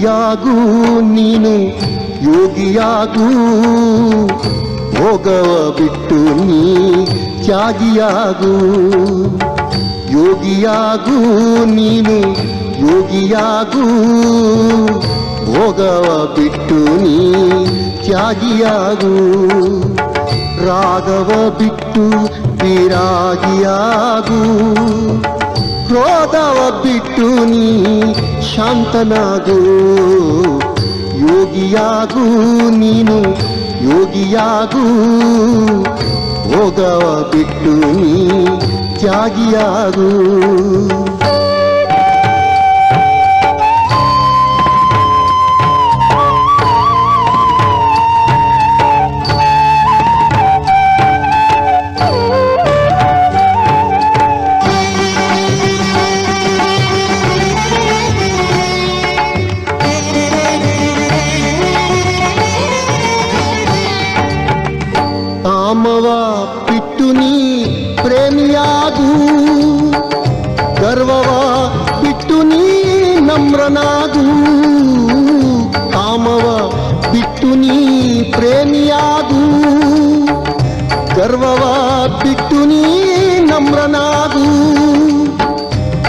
ಯೋಗಿಯಾಗೂ ನೀನು ಯೋಗಿಯಾಗೂ, ಭೋಗವ ಬಿಟ್ಟು ನೀ ತ್ಯಾಗಿಯಾಗೂ. ಯೋಗಿಯಾಗೂ ನೀನು ಯೋಗಿಯಾಗೂ, ಭೋಗವ ಬಿಟ್ಟು ನೀ ತ್ಯಾಗಿಯಾಗೂ. ರಾಗವ ಬಿಟ್ಟು ವಿರಾಗಿಯಾಗೂ, ಕ್ರೋಧವ ಬಿಟ್ಟು ನೀ ಶಾಂತನಾಗೂ. ಯೋಗಿಯಾಗೂ ನೀನು ಯೋಗಿಯಾಗೂ, ಭೋಗವ ಬಿಟ್ಟು ನೀ ತ್ಯಾಗಿಯಾಗೂ. ಕಾಮವ ಬಿಟ್ಟು ನೀ ಪ್ರೇಮಿಯಾಗೂ, ಗರ್ವವ ಬಿಟ್ಟು ನೀ ನಮ್ರನಾಗೂ. ಕಾಮವ ಬಿಟ್ಟು ನೀ ಪ್ರೇಮಿಯಾಗೂ, ಗರ್ವವ ಬಿಟ್ಟು ನೀ ನಮ್ರನಾಗೂ.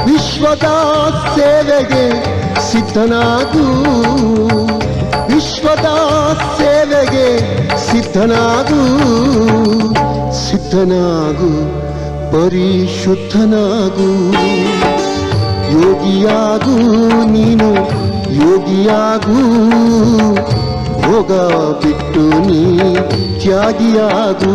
ವಿಶ್ವದ ಸೇವೆಗೆ ಸಿದ್ಧನಾಗೂ, ವಿಶ್ವದ ಸೇವೆಗೆ ಸಿದ್ಧನಾಗೂ. ಸಿದ್ಧನಾಗೂ ಪರಿಶುದ್ಧನಾಗೂ. ಯೋಗಿಯಾಗೂ ನೀನು ಯೋಗಿಯಾಗೂ, ಭೋಗ ಬಿಟ್ಟು ನೀ ತ್ಯಾಗಿಯಾಗೂ.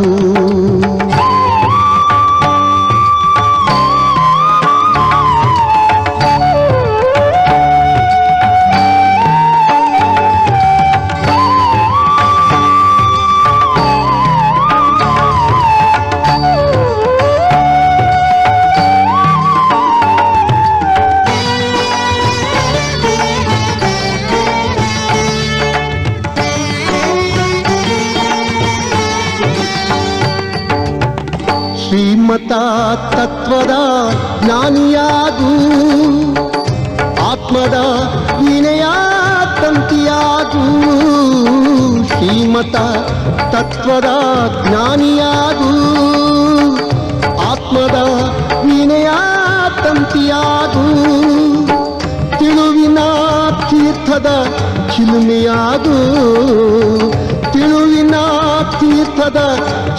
ಶ್ರೀಮತ ತತ್ವದ ಜ್ಞಾನಿಯಾಗೂ, ಆತ್ಮದ ವಿನಯ ತಂತಿಯಾಗೂ. ಶ್ರೀಮತ ತತ್ವದ ಜ್ಞಾನಿಯಾಗೂ, ಆತ್ಮದ ವಿನಯ ತಂತಿಯಾಗೂ. ತಿಳುವಿನ ತೀರ್ಥದ ಚಿಲುಮೆಯಾಗೂ, ತಿಳುವಿನ ತೀರ್ಥದ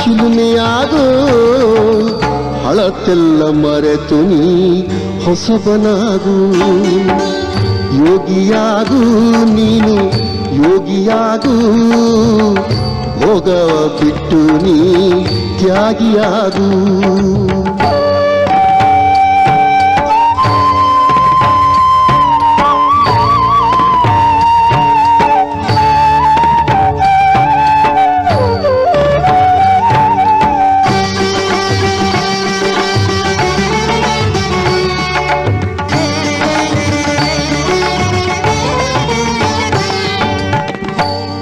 ಚಿಲುಮೆಯಾಗೂ. ಹಳತೆಲ್ಲ ಮರೆತು ನೀ ಹೊಸಬನಾಗೂ. ಯೋಗಿಯಾಗೂ ನೀನು ಯೋಗಿಯಾಗೂ, ಭೋಗವ ಬಿಟ್ಟು ನೀ ತ್ಯಾಗಿಯಾಗೂ.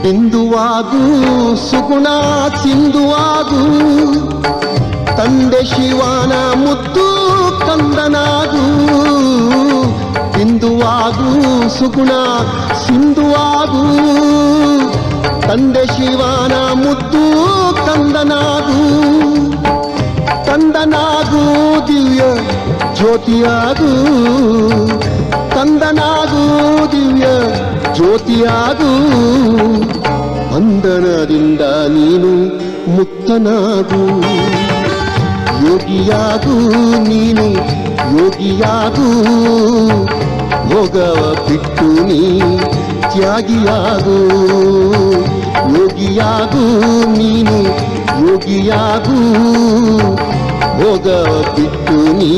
ಬಿಂದುವಾಗೂ ಸುಗುಣ ಸಿಂಧುವಾಗೂ, ತಂದೆ ಶಿವನ ಮುದ್ದು ಕಂದನಾಗೂ. ಬಿಂದುವಾಗೂ ಸುಗುಣ ಸಿಂಧುವಾಗೂ, ತಂದೆ ಶಿವನ ಮುದ್ದು ಕಂದನಾಗೂ. ಕಂದನಾಗೂ ದಿವ್ಯ ಜ್ಯೋತಿಯಾಗೂ, ಕಂದನಾಗೂ ದಿವ್ಯ ಜ್ಯೋತಿಯಾಗೂ. ಬಂಧನದಿಂದ ನೀನು ಮುಕ್ತನಾಗೂ. ಯೋಗಿಯಾಗೂ ನೀನು ಯೋಗಿಯಾಗೂ, ಭೋಗವ ಬಿಟ್ಟು ನೀ ತ್ಯಾಗಿಯಾಗೂ. ಯೋಗಿಯಾಗೂ ನೀನು ಯೋಗಿಯಾಗೂ, ಭೋಗವ ಬಿಟ್ಟು ನೀ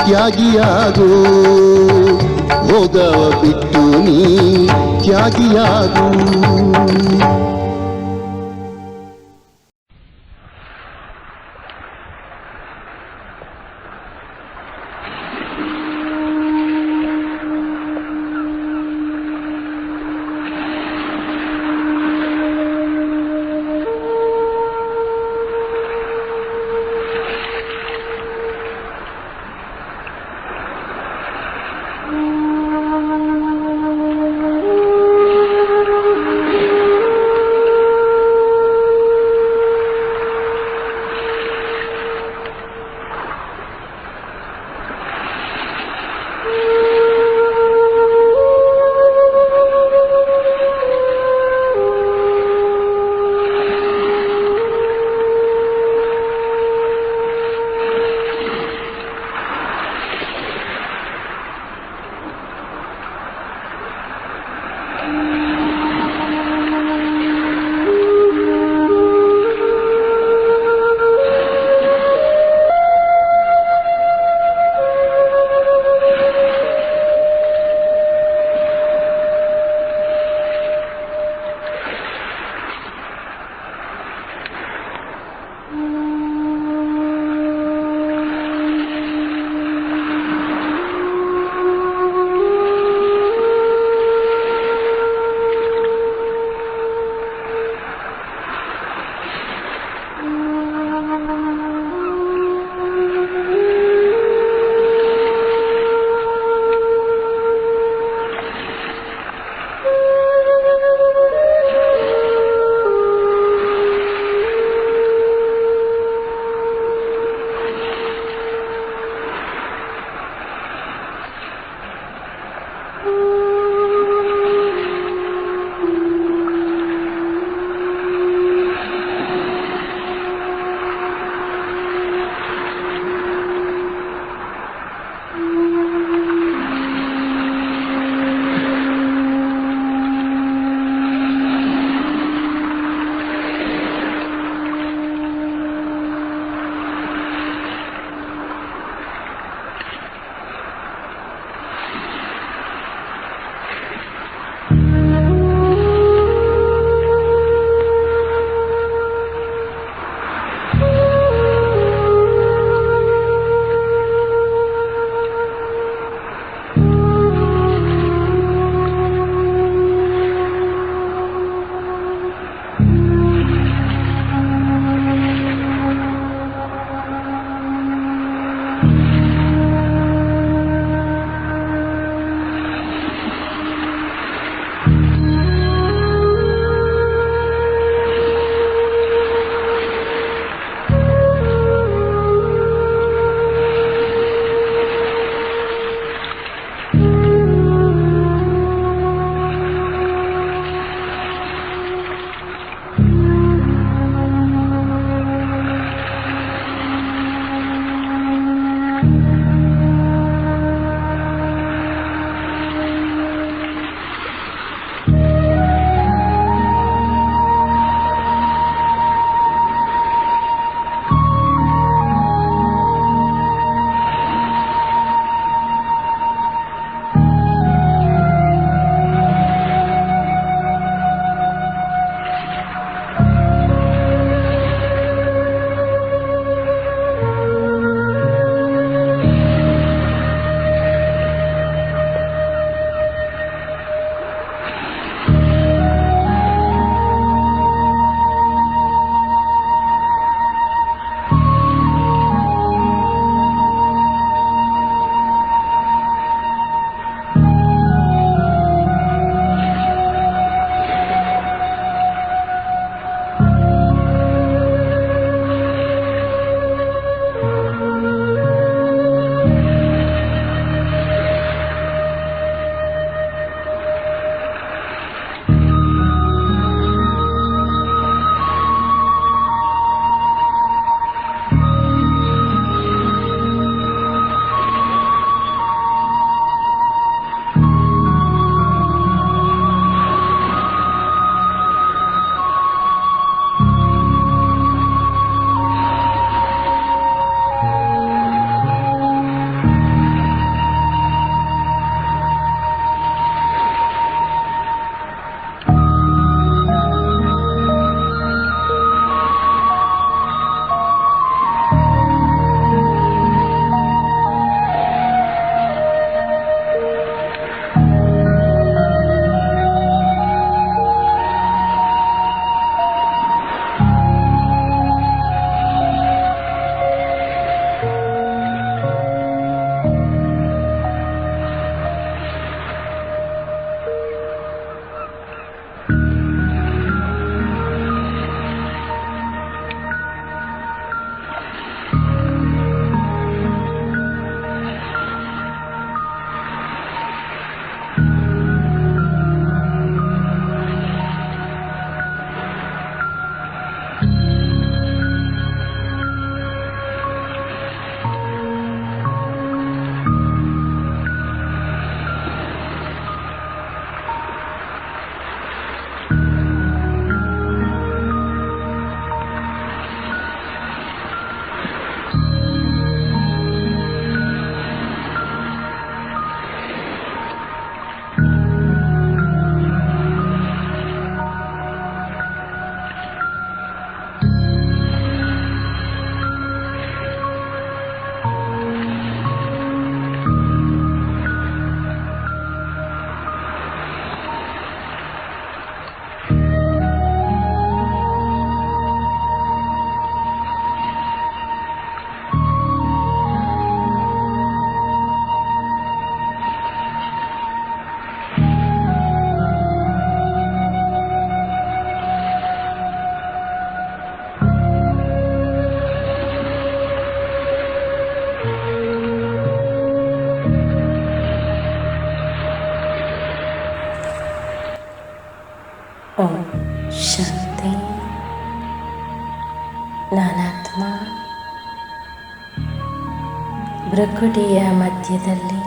ತ್ಯಾಗಿಯಾಗೂ. ಭೋಗವ ಬಿಟ್ಟು ನೀ ತ್ಯಾಗಿಯಾಗೂ. ಭ್ರಕುಟಿಯ ಮಧ್ಯದಲ್ಲಿ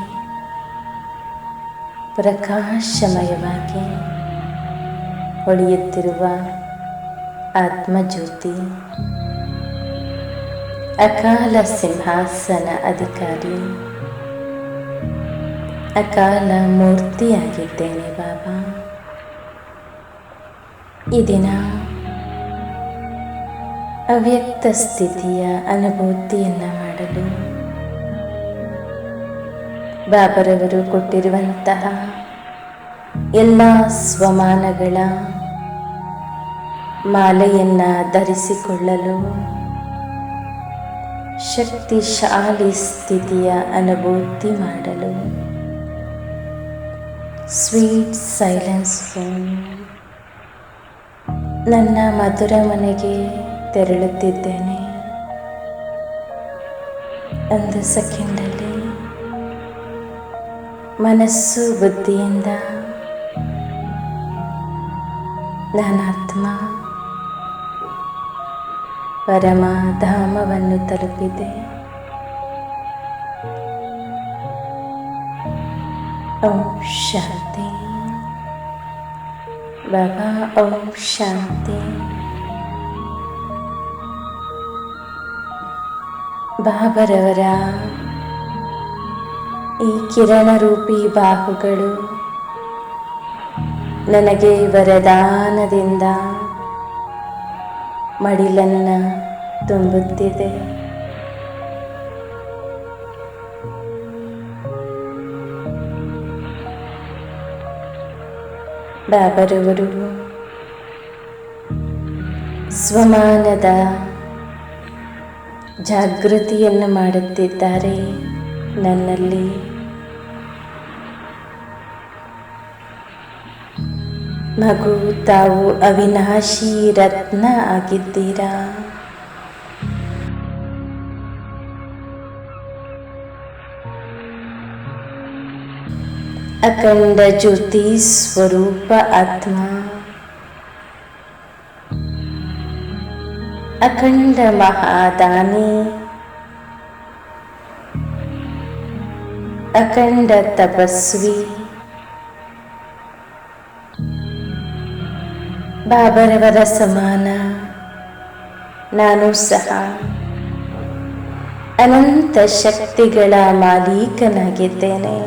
ಪ್ರಕಾಶಮಯವಾಗಿ ಹೊಳೆಯುತ್ತಿರುವ ಆತ್ಮಜ್ಯೋತಿ, ಅಕಾಲ ಸಿಂಹಾಸನ ಅಧಿಕಾರಿ, ಅಕಾಲ ಮೂರ್ತಿಯಾಗಿದ್ದೇನೆ ಬಾಬಾ. ಈ ದಿನ ಅವ್ಯಕ್ತ ಸ್ಥಿತಿಯ ಅನುಭೂತಿಯನ್ನು ಮಾಡಲು ಬಾಬರವರು ಕೊಟ್ಟಿರುವಂತಹ ಎಲ್ಲ ಸ್ವಮಾನಗಳ ಮಾಲೆಯನ್ನು ಧರಿಸಿಕೊಳ್ಳಲು ಶಕ್ತಿಶಾಲಿ ಸ್ಥಿತಿಯ ಅನುಭೂತಿ ಮಾಡಲು ಸ್ವೀಟ್ ಸೈಲೆನ್ಸ್ ರೂಮ್ ನನ್ನ ಮಧುರ ಮನೆಗೆ ತೆರಳುತ್ತಿದ್ದೇನೆ. ಒಂದು ಸೆಕೆಂಡಲ್ಲಿ ಮನಸ್ಸು ಬುದ್ಧಿಯಿಂದ ನಾನಾತ್ಮ ಪರಮಧಾಮವನ್ನು ತಲುಪಿದೆ. ಓಂ ಶಾಂತಿ ಬಾಬಾ. ಓಂ ಶಾಂತಿ. ಬಾಬರವರ ಈ ಕಿರಣರೂಪಿ ಬಾಹುಗಳು ನನಗೆ ವರದಾನದಿಂದ ಮಡಿಲನ್ನು ತುಂಬುತ್ತಿದೆ. ಬಾಬರವರು ಸ್ವಮಾನದ ಜಾಗೃತಿಯನ್ನು ಮಾಡುತ್ತಿದ್ದಾರೆ ನನ್ನಲ್ಲಿ. ಮಗು, ತಾವು ಅವಿನಾಶಿ ರತ್ನ ಆಗಿದ್ದೀರಾ. ಅಖಂಡ ಜ್ಯೋತಿ ಸ್ವರೂಪ ಆತ್ಮ, ಅಖಂಡ ಮಹಾದಾನಿ, ಅಖಂಡ ತಪಸ್ವಿ, ಬಾಬರವರ ಸಮಾನ ನಾನು ಸಹ ಅನಂತ ಶಕ್ತಿಗಳ ಮಾಲೀಕನಾಗಿದ್ದೇನೆ.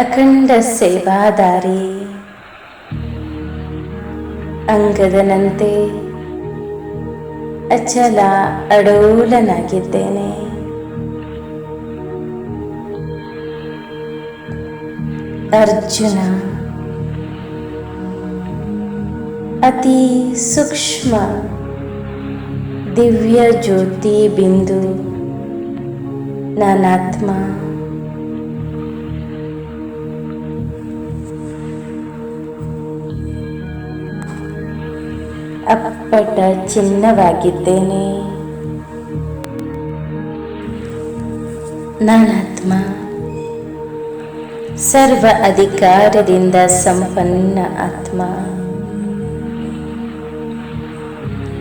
ಅಖಂಡ ಸೇವಾದಾರಿ, ಅಂಗದನಂತೆ ಅಚಲ ಅಡೋಲನಾಗಿದ್ದೇನೆ. ಅರ್ಜುನ ಅತಿ ಸೂಕ್ಷ್ಮ ದಿವ್ಯ ಜ್ಯೋತಿ ಬಿಂದು ನಾನಾತ್ಮ. ಅಪ್ಪಟ ಚಿನ್ನವಾಗಿದ್ದೇನೆ. ನಾನಾತ್ಮ ಸರ್ವ ಅಧಿಕಾರದಿಂದ ಸಂಪನ್ನ ಆತ್ಮ,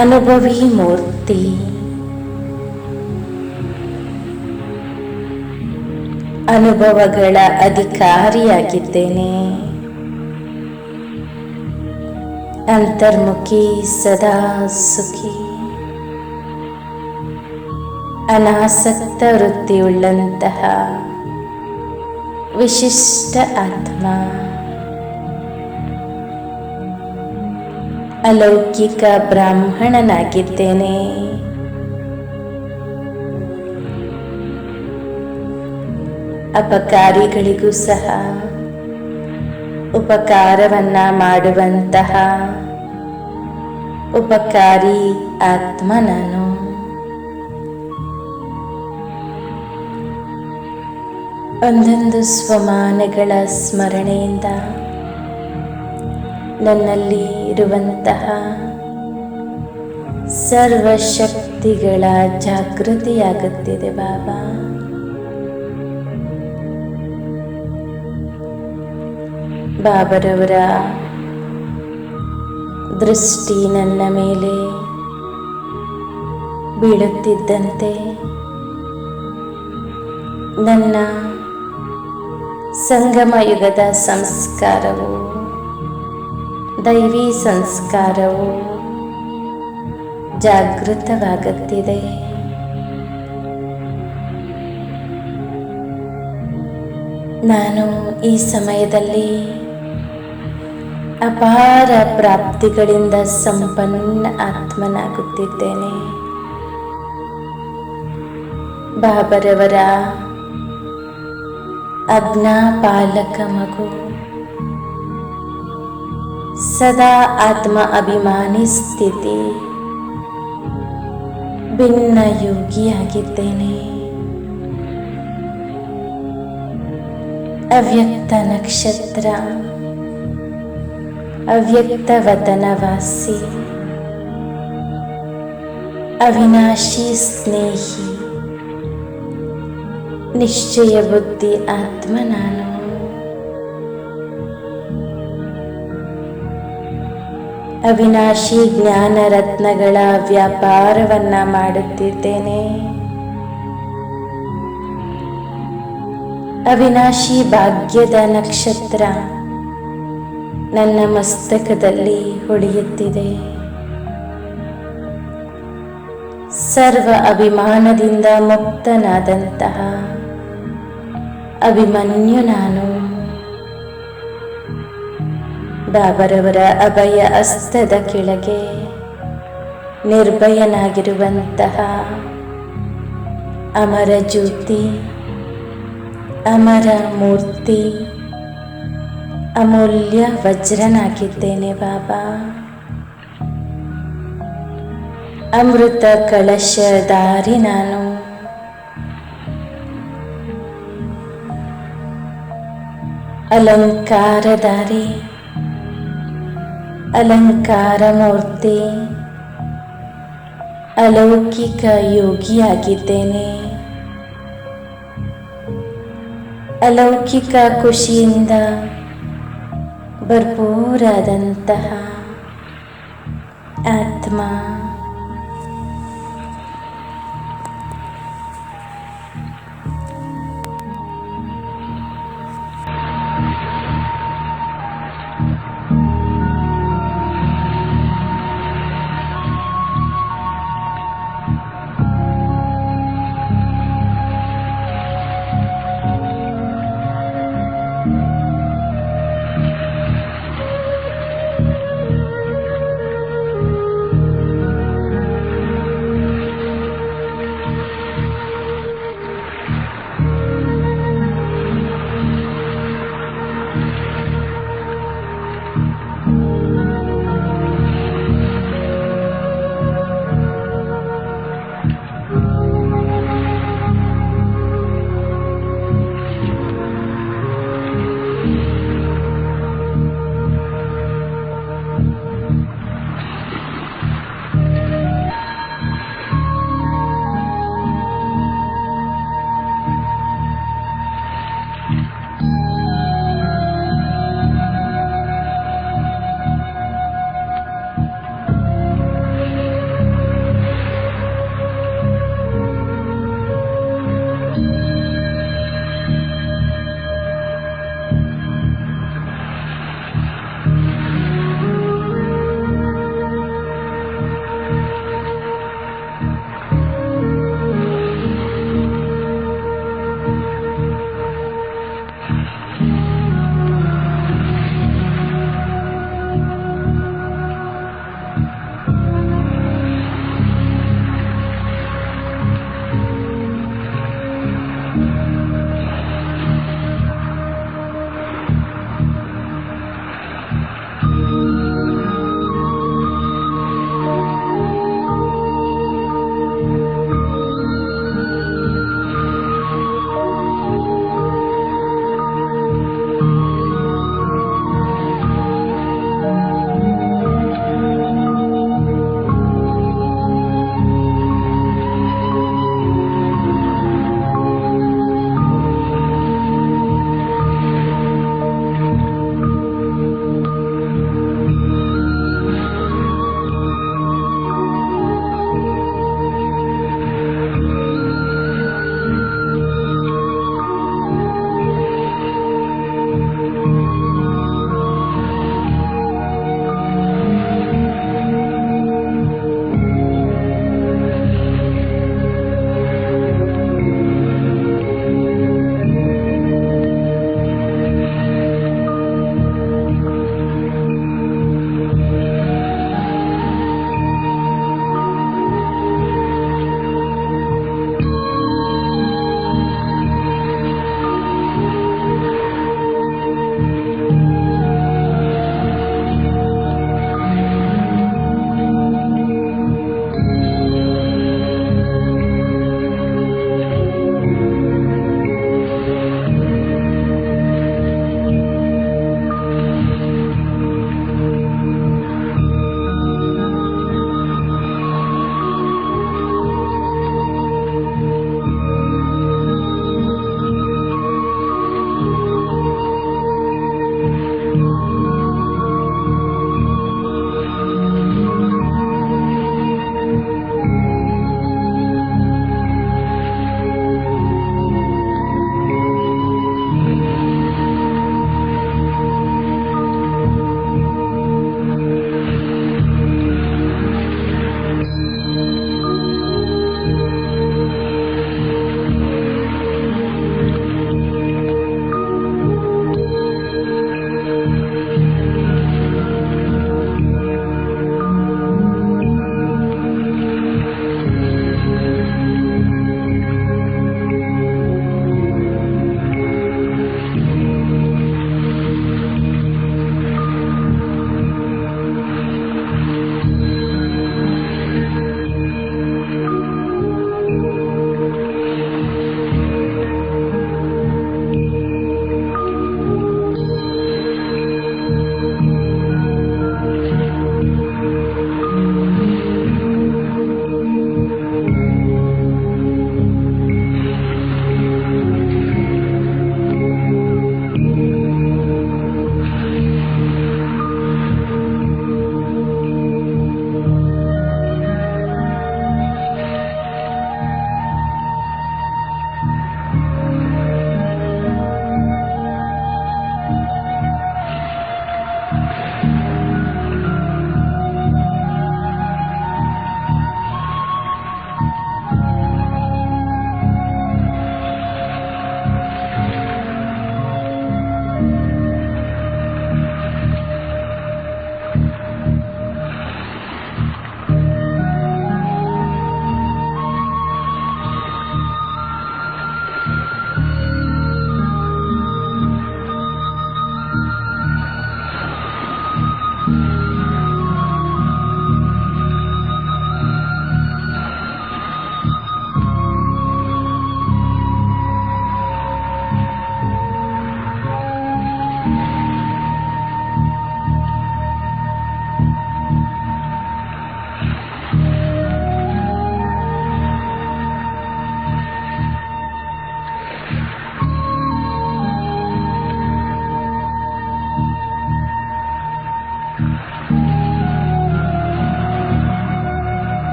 ಅನುಭವಿ ಮೂರ್ತಿ, ಅನುಭವಗಳ ಅಧಿಕಾರಿಯಾಗಿದ್ದೇನೆ. ಅಂತರ್ಮುಖಿ, ಸದಾ ಸುಖಿ, ಅನಾಸಕ್ತ ವೃತ್ತಿಯುಳ್ಳಂತಹ ವಿಶಿಷ್ಟ ಆತ್ಮ, ಅಲೌಕಿಕ ಬ್ರಾಹ್ಮಣನಾಗಿದ್ದೇನೆ. ಅಪಕಾರಿಗಳಿಗೂ ಸಹ ಉಪಕಾರವನ್ನ ಮಾಡುವಂತಹ ಉಪಕಾರಿ ಆತ್ಮ ನಾನು. ಒಂದೊಂದು ಸ್ವಮಾನಗಳ ಸ್ಮರಣೆಯಿಂದ ನನ್ನಲ್ಲಿ ಇರುವಂತಹ ಸರ್ವಶಕ್ತಿಗಳ ಜಾಗೃತಿಯಾಗುತ್ತಿದೆ ಬಾಬಾ. ಬಾಬರವರ ದೃಷ್ಟಿ ನನ್ನ ಮೇಲೆ ಬೀಳುತ್ತಿದ್ದಂತೆ ನನ್ನ ಸಂಗಮ ಯುಗದ ಸಂಸ್ಕಾರವು, ದೈವಿ ಸಂಸ್ಕಾರವು ಜಾಗೃತವಾಗುತ್ತಿದೆ. ನಾನು ಈ ಸಮಯದಲ್ಲಿ ಅಪಾರ ಪ್ರಾಪ್ತಿಗಳಿಂದ ಸಂಪನ್ನ ಆತ್ಮನಾಗುತ್ತಿದ್ದೇನೆ. ಬಾಬರವರ ಆಜ್ಞಾಪಾಲಕ ಮಗು, ಸದಾ ಆತ್ಮ ಅಭಿಮಾನಿ ಸ್ಥಿತಿ, ಭಿನ್ನ ಯೋಗಿಯಾಗಿದ್ದೇನೆ. ಅವ್ಯಕ್ತ ನಕ್ಷತ್ರ, ಅವ್ಯಕ್ತ ವತನವಾಸಿ, ಅವಿನಾಶಿ ಸ್ನೇಹಿ, ನಿಶ್ಚಯ ಬುದ್ಧಿ ಆತ್ಮ ನಾನು. ಅವಿನಾಶಿ ಜ್ಞಾನ ರತ್ನಗಳ ವ್ಯಾಪಾರವನ್ನ ಮಾಡುತ್ತಿದ್ದೇನೆ. ಅವಿನಾಶಿ ಭಾಗ್ಯದ ನಕ್ಷತ್ರ ನನ್ನ ಮಸ್ತಕದಲ್ಲಿ ಹೊಳೆಯುತ್ತಿದೆ. ಸರ್ವ ಅಭಿಮಾನದಿಂದ ಮುಕ್ತನಾದಂತಹ ಅಭಿಮನ್ಯು ನಾನು. ಬಾಬರವರ ಅಭಯ ಹಸ್ತದ ಕೆಳಗೆ ನಿರ್ಭಯನಾಗಿರುವಂತಹ ಅಮರ ಜ್ಯೋತಿ, ಅಮರ ಮೂರ್ತಿ, ಅಮೂಲ್ಯ ವಜ್ರನಾಗಿದ್ದೇನೆ ಬಾಬಾ. ಅಮೃತ ಕಳಶಧಾರಿ ನಾನು. ಅಲಂಕಾರಧಾರಿ, ಅಲಂಕಾರ ಮೂರ್ತಿ, ಅಲೌಕಿಕ ಯೋಗಿಯಾಗಿದ್ದೇನೆ. ಅಲೌಕಿಕ ಖುಷಿಯಿಂದ ಭರ್ಪೂರಾದಂತಹ ಆತ್ಮ.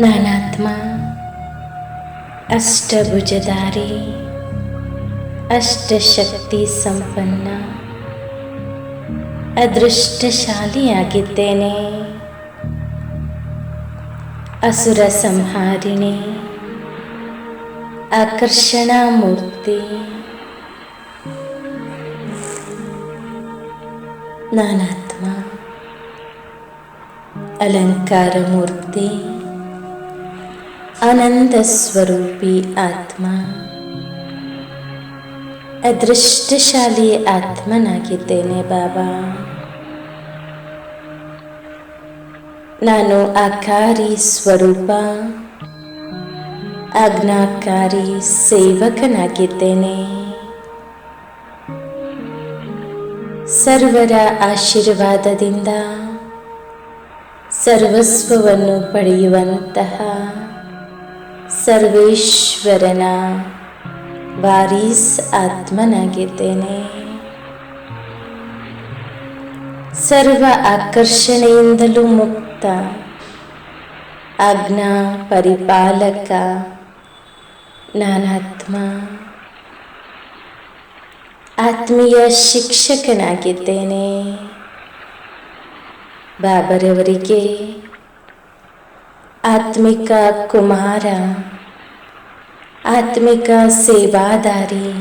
ನಾನಾತ್ಮ ಅಷ್ಟಭುಜಧಾರಿ, ಅಷ್ಟಶಕ್ತಿ ಸಂಪನ್ನ, ಅದೃಷ್ಟಶಾಲಿಯಾಗಿದ್ದೇನೆ. ಅಸುರ ಸಂಹಾರಿಣಿ, ಆಕರ್ಷಣಾ ಮೂರ್ತಿ. ನಾನಾತ್ಮ ಅಲಂಕಾರ ಮೂರ್ತಿ, ಆನಂದ ಸ್ವರೂಪಿ ಆತ್ಮ, ಅದೃಷ್ಟಶಾಲಿ ಆತ್ಮನಾಗಿದ್ದೇನೆ ಬಾಬಾ. ನಾನು ಆಕಾರಿ ಸ್ವರೂಪ, ಆಜ್ಞಾಕಾರಿ ಸೇವಕನಾಗಿದ್ದೇನೆ. ಸರ್ವರ ಆಶೀರ್ವಾದದಿಂದ ಸರ್ವಸ್ವವನ್ನು ಪಡೆಯುವಂತಹ ಸರ್ವೇಶ್ವರನ ವಾರೀಸ್ ಆತ್ಮನಾಗಿದ್ದೇನೆ. ಸರ್ವ ಆಕರ್ಷಣೆಯಿಂದಲೂ ಮುಕ್ತ, ಆಜ್ಞಾ ಪರಿಪಾಲಕ ನಾನಾತ್ಮ, ಆತ್ಮೀಯ ಶಿಕ್ಷಕನಾಗಿದ್ದೇನೆ. ಬಾಬರವರಿಗೆ ಆತ್ಮಿಕ ಕುಮಾರ, ಆತ್ಮಿಕ ಸೇವಾದಾರಿ,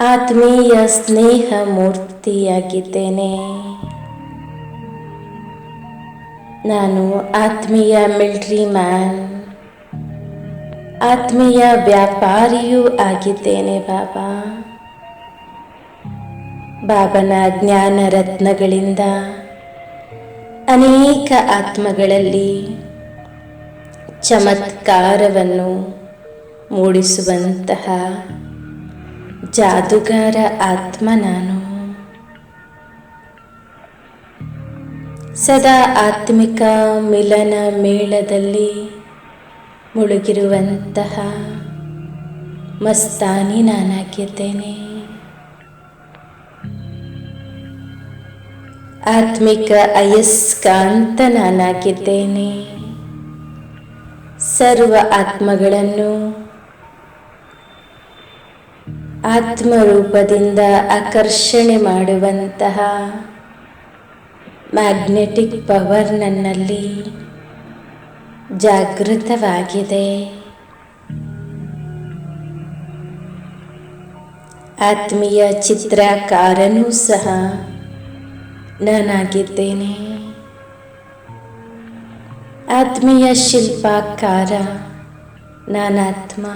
ಆತ್ಮೀಯ ಸ್ನೇಹ ಮೂರ್ತಿಯಾಗಿದ್ದೇನೆ. ನಾನು ಆತ್ಮೀಯ ಮಿಲಿಟರಿ ಮ್ಯಾನ್, ಆತ್ಮೀಯ ವ್ಯಾಪಾರಿಯೂ ಆಗಿದ್ದೇನೆ ಬಾಬಾ. ಬಾಬನ ಜ್ಞಾನ ರತ್ನಗಳಿಂದ ಅನೇಕ ಆತ್ಮಗಳಲ್ಲಿ ಚಮತ್ಕಾರವನ್ನು ಮೂಡಿಸುವಂತಹ ಜಾದುಗಾರ ಆತ್ಮ ನಾನು. ಸದಾ ಆತ್ಮಿಕ ಮಿಲನ ಮೇಳದಲ್ಲಿ ಮುಳುಗಿರುವಂತಹ ಮಸ್ತಾನಿ ನಾನಾಗಿದ್ದೇನೆ. ಆತ್ಮಿಕ ಅಯಸ್ಕಾಂತ ನಾನಾಗಿದ್ದೇನೆ. ಸರ್ವ ಆತ್ಮಗಳನ್ನು ಆತ್ಮರೂಪದಿಂದ ಆಕರ್ಷಣೆ ಮಾಡುವಂತಹ ಮ್ಯಾಗ್ನೆಟಿಕ್ ಪವರ್ ನನ್ನಲ್ಲಿ ಜಾಗೃತವಾಗಿದೆ. ಆತ್ಮೀಯ ಚಿತ್ರಕಾರನೂ ಸಹ ನಾನಾಗಿದ್ದೇನೆ. ಆತ್ಮೀಯ ಶಿಲ್ಪಕಾರ ನಾನಾತ್ಮ.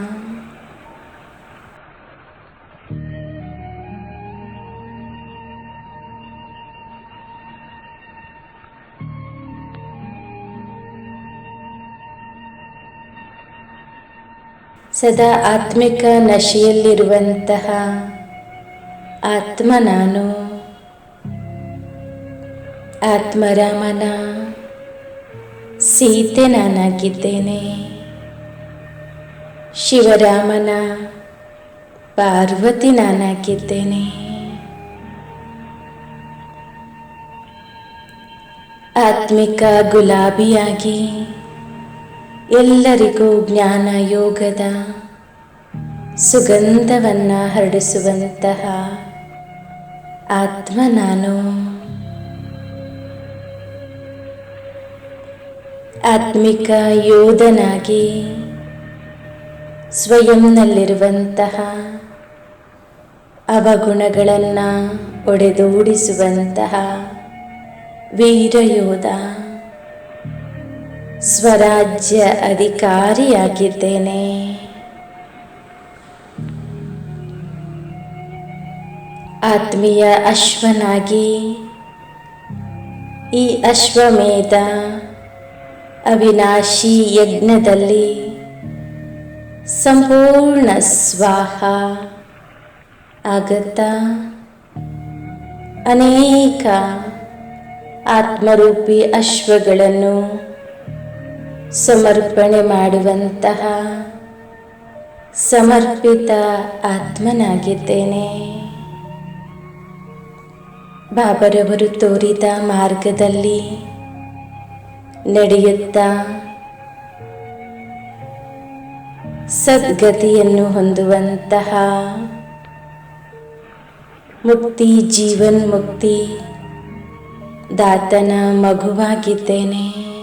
ಸದಾ ಆತ್ಮಿಕ ನಶೆಯಲ್ಲಿರುವಂತಹ ಆತ್ಮ ನಾನು. ಆತ್ಮರಾಮನ ಸೀತೆ ನಾನಾಗಿದ್ದೇನೆ. ಶಿವರಾಮನ ಪಾರ್ವತಿ ನಾನಾಗಿದ್ದೇನೆ. ಆತ್ಮಿಕ ಗುಲಾಬಿಯಾಗಿ ಎಲ್ಲರಿಗೂ ಜ್ಞಾನ ಯೋಗದ ಸುಗಂಧವನ್ನು ಹರಡಿಸುವಂತಹ ಆತ್ಮ ನಾನು. ಆತ್ಮಿಕ ಯೋಧನಾಗಿ ಸ್ವಯಂನಲ್ಲಿರುವಂತಹ ಅವಗುಣಗಳನ್ನು ಒಡೆದೋಡಿಸುವಂತಹ ವೀರಯೋಧ, ಸ್ವರಾಜ್ಯ ಅಧಿಕಾರಿಯಾಗಿದ್ದೇನೆ. ಆತ್ಮೀಯ ಅಶ್ವನಾಗಿ ಈ ಅಶ್ವಮೇಧ ಅವಿನಾಶಿ ಯಜ್ಞದಲ್ಲಿ ಸಂಪೂರ್ಣ ಸ್ವಾಹ ಆಗತ್ತಾ ಅನೇಕ ಆತ್ಮರೂಪಿ ಅಶ್ವಗಳನ್ನು ಸಮರ್ಪಣೆ ಮಾಡುವಂತಹ ಸಮರ್ಪಿತ ಆತ್ಮನಾಗಿದ್ದೇನೆ. ಬಾಬರವರು ತೋರಿದ ಮಾರ್ಗದಲ್ಲಿ ನಡೆಯುತ್ತಾ ಸದ್ಗತಿಯನ್ನು ಹೊಂದುವಂತಹ ಮುಕ್ತಿ ಜೀವನ್ಮುಕ್ತಿ ದಾತನ ಮಗುವಾಗಿದ್ದೇನೆ.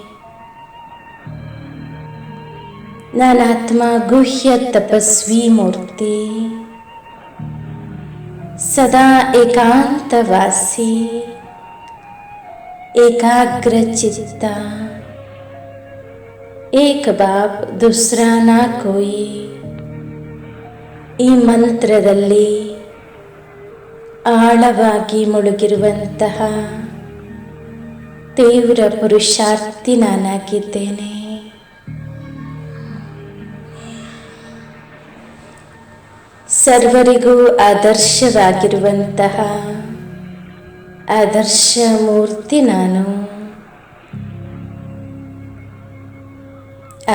ನಾನಾತ್ಮ ಗುಹ್ಯ ತಪಸ್ವಿ ಮೂರ್ತಿ, ಸದಾ ಏಕಾಂತವಾಸಿ, ಏಕಾಗ್ರ ಚಿತ್ತ, ಏಕ ಬಾಪ್ ದುಸ್ರಾ ನಾ ಕೋಯಿ. ಈ ಮಂತ್ರದಲ್ಲಿ ಆಳವಾಗಿ ಮುಳುಗಿರುವಂತಹ ತೀವ್ರ ಪುರುಷಾರ್ಥಿ ನಾನಾಗಿದ್ದೇನೆ. ಸರ್ವರಿಗೂ ಆದರ್ಶವಾಗಿರುವಂತಹ ಆದರ್ಶ ಮೂರ್ತಿ ನಾನು.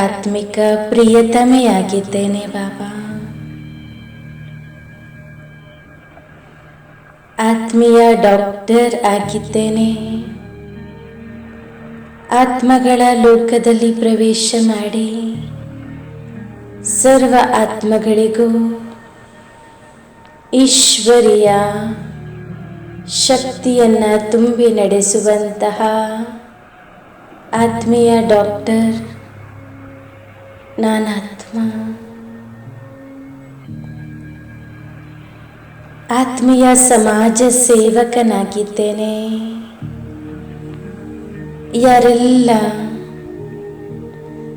ಆತ್ಮಿಕ ಪ್ರಿಯತಮೆಯಾಗಿದ್ದೇನೆ ಬಾಬಾ. ಆತ್ಮೀಯ ಡಾಕ್ಟರ್ ಆಗಿದ್ದೇನೆ. ಆತ್ಮಗಳ ಲೋಕದಲ್ಲಿ ಪ್ರವೇಶ ಮಾಡಿ ಸರ್ವ ಆತ್ಮಗಳಿಗೂ ಈಶ್ವರಿಯ ಶಕ್ತಿಯನ್ನು ತುಂಬಿ ನಡೆಸುವಂತಹ ಆತ್ಮೀಯ ಡಾಕ್ಟರ್ ನಾನಾತ್ಮ. ಆತ್ಮೀಯ ಸಮಾಜ ಸೇವಕನಾಗಿದ್ದೇನೆ. ಯಾರೆಲ್ಲ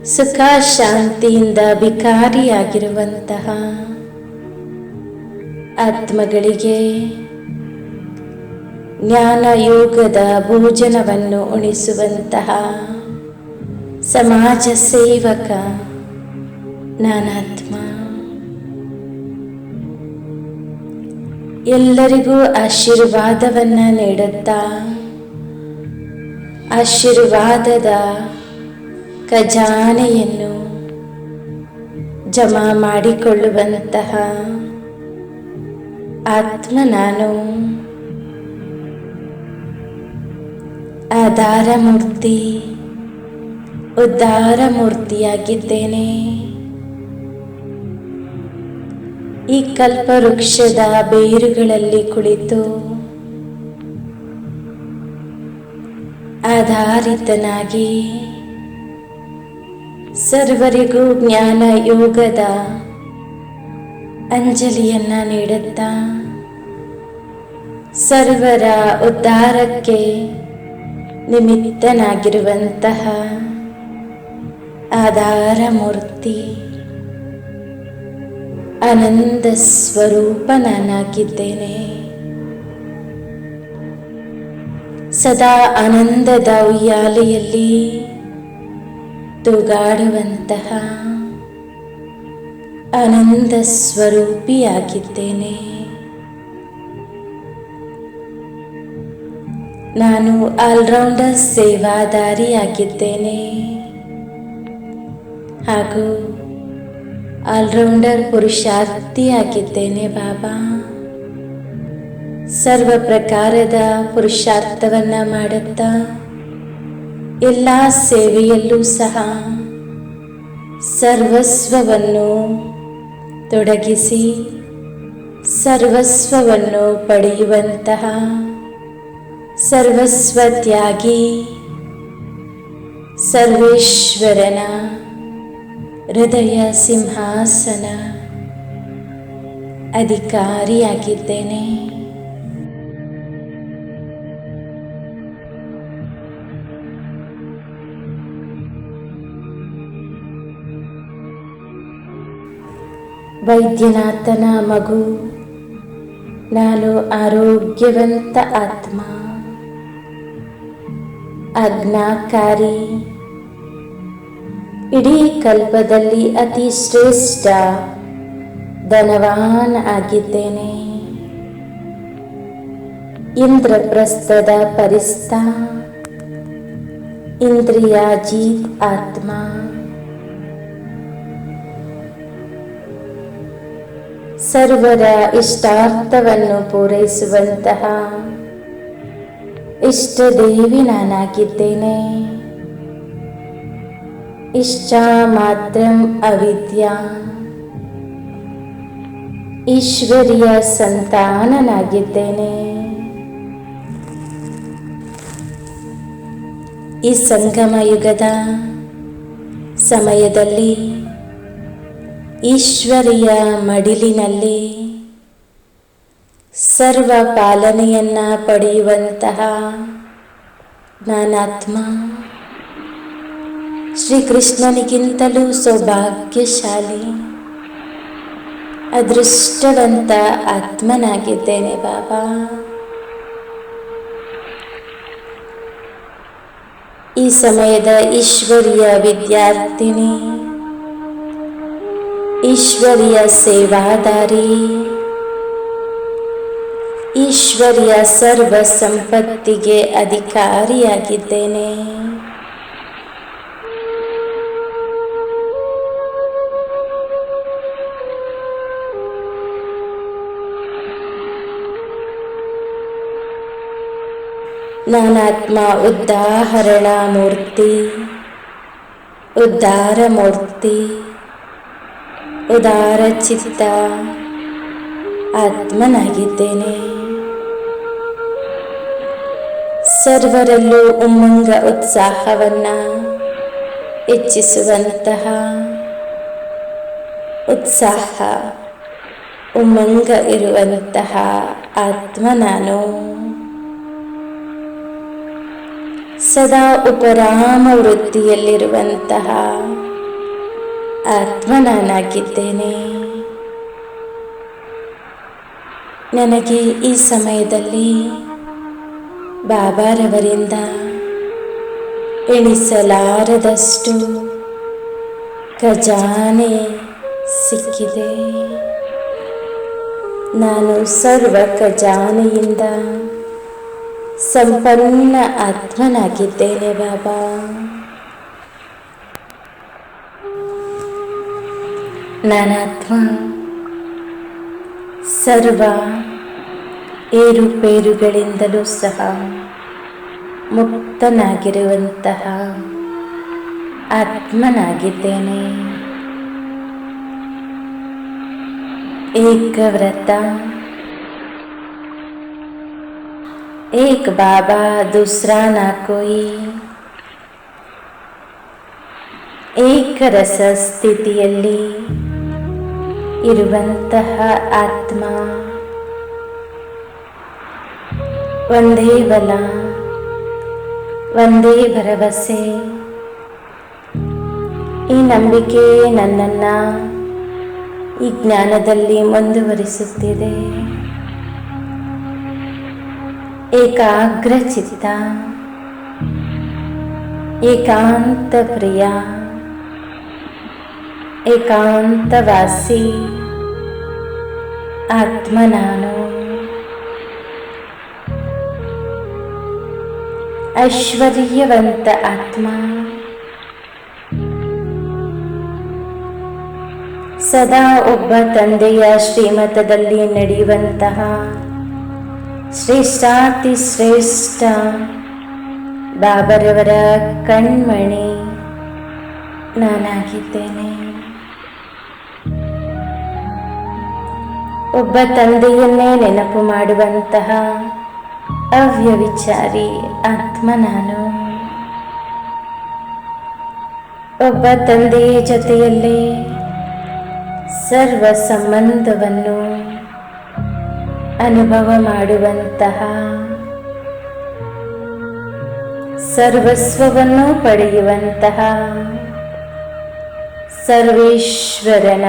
ಸುಖ ಶಾಂತಿಯಿಂದ ವಿಕಾರಿಯಾಗಿರುವಂತಹ ಆತ್ಮಗಳಿಗೆ ಜ್ಞಾನ ಯೋಗದ ಭೋಜನವನ್ನು ಉಣಿಸುವಂತಹ ಸಮಾಜ ಸೇವಕ ನಾನಾತ್ಮ. ಎಲ್ಲರಿಗೂ ಆಶೀರ್ವಾದವನ್ನು ನೀಡುತ್ತಾ ಆಶೀರ್ವಾದದ ಖಜಾನೆಯನ್ನು ಜಮಾ ಮಾಡಿಕೊಳ್ಳುವಂತಹ ಆತ್ಮ ನಾನು. ಆಧಾರ ಮೂರ್ತಿ, ಉದ್ಧಾರ ಮೂರ್ತಿಯಾಗಿದ್ದೇನೆ. ಈ ಕಲ್ಪವೃಕ್ಷದ ಬೇರುಗಳಲ್ಲಿ ಕುಳಿತು ಆಧಾರಿತನಾಗಿ ಸರ್ವರಿಗೂ ಜ್ಞಾನ ಯೋಗದ ಅಂಜಲಿಯನ್ನ ನೀಡುತ್ತಾ ಸರ್ವರ ಉದ್ಧಾರಕ್ಕೆ ನಿಮಿತ್ತನಾಗಿರುವಂತಹ ಆಧಾರ ಮೂರ್ತಿ ಆನಂದ ಸ್ವರೂಪ ನಾನಾಗಿದ್ದೇನೆ. ಸದಾ ಆನಂದದ ಉಯ್ಯಾಲೆಯಲ್ಲಿ ತೂಗಾಡುವಂತಹ ಆನಂದ ಸ್ವರೂಪಿಯಾಗಿದ್ದೇನೆ. ನಾನು ಆಲ್ರೌಂಡರ್ ಸೇವಾದಾರಿಯಾಗಿದ್ದೇನೆ ಹಾಗೂ ಆಲ್ರೌಂಡರ್ ಪುರುಷಾರ್ಥಿಯಾಗಿದ್ದೇನೆ ಬಾಬಾ. ಸರ್ವ ಪ್ರಕಾರದ ಪುರುಷಾರ್ಥವನ್ನ ಮಾಡುತ್ತಾ ಎಲ್ಲ ಸೇವೆಯಲ್ಲೂ ಸಹ ಸರ್ವಸ್ವವನ್ನು ತೊಡಗಿಸಿ ಸರ್ವಸ್ವವನ್ನು ಪಡೆಯುವಂತಹ ಸರ್ವಸ್ವ ತ್ಯಾಗಿ ಸರ್ವೇಶ್ವರನ ಹೃದಯ ಸಿಂಹಾಸನ ಅಧಿಕಾರಿಯಾಗಿದ್ದೇನೆ. ವೈದ್ಯನಾಥನ ಮಗು ನಾನು. ಆರೋಗ್ಯವಂತ ಆತ್ಮ, ಆಜ್ಞಾಕಾರಿ, ಇಡೀ ಕಲ್ಪದಲ್ಲಿ ಅತಿ ಶ್ರೇಷ್ಠ ಧನವಾನ್ ಆಗಿದ್ದೇನೆ. ಇಂದ್ರಪ್ರಸ್ಥದ ಪರಿಸ್ಥ ಇಂದ್ರಿಯಾಜೀತ್ ಆತ್ಮ. ಸರ್ವರ ಇಷ್ಟಾರ್ಥವನ್ನು ಪೂರೈಸುವಂತಹ ಇಷ್ಟದೇವಿ ನಾನಾಗಿದ್ದೇನೆ. ಇಷ್ಟ ಮಾತ್ರಂ ಅವಿದ್ಯಾ ಈಶ್ವರಿಯ ಸಂತಾನನಾಗಿದ್ದೇನೆ. ಈ ಸಂಗಮ ಯುಗದ ಸಮಯದಲ್ಲಿ ಈಶ್ವರಿಯ ಮಡಿಲಿನಲ್ಲಿ ಸರ್ವ ಪಾಲನೆಯನ್ನ ಪಡೆಯುವಂತಹ ನಾನಾತ್ಮ ಶ್ರೀಕೃಷ್ಣನಿಗಿಂತಲೂ ಸೌಭಾಗ್ಯಶಾಲಿ ಅದೃಷ್ಟವಂತ ಆತ್ಮನಾಗಿದ್ದೇನೆ ಬಾಬಾ. ಈ ಸಮಯದ ಈಶ್ವರಿಯ ವಿದ್ಯಾರ್ಥಿನಿ, ಈಶ್ವರಿಯ ಸೇವಾದಾರಿ, ಈಶ್ವರಿಯ ಸರ್ವ ಸಂಪತ್ತಿಗೆ ಅಧಿಕಾರಿಯಾಗಿದ್ದೇನೆ. ನಾನಾತ್ಮ ಉದಾಹರಣ ಮೂರ್ತಿ, ಉದ್ಧಾರ ಮೂರ್ತಿ, ಉದಾರ ಚಿತ್ತ ಆತ್ಮನಾಗಿದ್ದೇನೆ. ಸರ್ವರಲ್ಲೂ ಉಮ್ಮಂಗ ಉತ್ಸಾಹವನ್ನ ಹೆಚ್ಚಿಸುವಂತಹ ಉತ್ಸಾಹ ಉಮ್ಮಂಗ ಇರುವಂತಹ ಆತ್ಮ ನಾನು. ಸದಾ ಉಪರಾಮ ವೃತ್ತಿಯಲ್ಲಿರುವಂತಹ ಆತ್ಮ ನಾನಾಗಿದ್ದೇನೆ. ನನಗೆ ಈ ಸಮಯದಲ್ಲಿ ಬಾಬಾರವರಿಂದ ಎಣಿಸಲಾರದಷ್ಟು ಖಜಾನೆ ಸಿಕ್ಕಿದೆ. ನಾನು ಸರ್ವ ಖಜಾನೆಯಿಂದ ಸಂಪನ್ನ ಆತ್ಮನಾಗಿದ್ದೇನೆ ಬಾಬಾ. ನಾನಾತ್ಮ ಸರ್ವ ಏರುಪೇರುಗಳಿಂದಲೂ ಸಹ ಮುಕ್ತನಾಗಿರುವಂತಹ ಆತ್ಮನಾಗಿದ್ದೇನೆ. ಏಕವ್ರತ, ಏಕ್ ಬಾಬಾ दूसरा ना कोई, ಏಕರಸ ಸ್ಥಿತಿಯಲ್ಲಿ ಇರುವಂತಹ ಆತ್ಮ. ಒಂದೇ ಬಲ, ಒಂದೇ ಭರವಸೆ. ಈ ನಂಬಿಕೆ ನನ್ನನ್ನು ಈ ಜ್ಞಾನದಲ್ಲಿ ಮುಂದುವರಿಸುತ್ತಿದೆ. ಏಕಾಗ್ರ ಚಿತ್ತ, ಏಕಾಂತ ಪ್ರಿಯ, ಏಕಾಂತವಾಸಿ ಆತ್ಮ ನಾನು. ಐಶ್ವರ್ಯವಂತ ಆತ್ಮ, ಸದಾ ಒಬ್ಬ ತಂದೆಯ ಶ್ರೀಮತದಲ್ಲಿ ನಡೆಯುವಂತಹ ಶ್ರೇಷ್ಠಾತಿ ಶ್ರೇಷ್ಠ ಬಾಬರವರ ಕಣ್ಮಣಿ ನಾನಾಗಿದ್ದೇನೆ. ಒಬ್ಬ ತಂದೆಯನ್ನೇ ನೆನಪು ಮಾಡುವಂತಹ ಅವ್ಯವಿಚಾರಿ ಆತ್ಮ ನಾನು. ಒಬ್ಬ ತಂದೆಯ ಜೊತೆಯಲ್ಲೇ ಸರ್ವ ಸಂಬಂಧವನ್ನು ಅನುಭವ ಮಾಡುವಂತಹ, ಸರ್ವಸ್ವವನ್ನು ಪಡೆಯುವಂತಹ ಸರ್ವೇಶ್ವರನ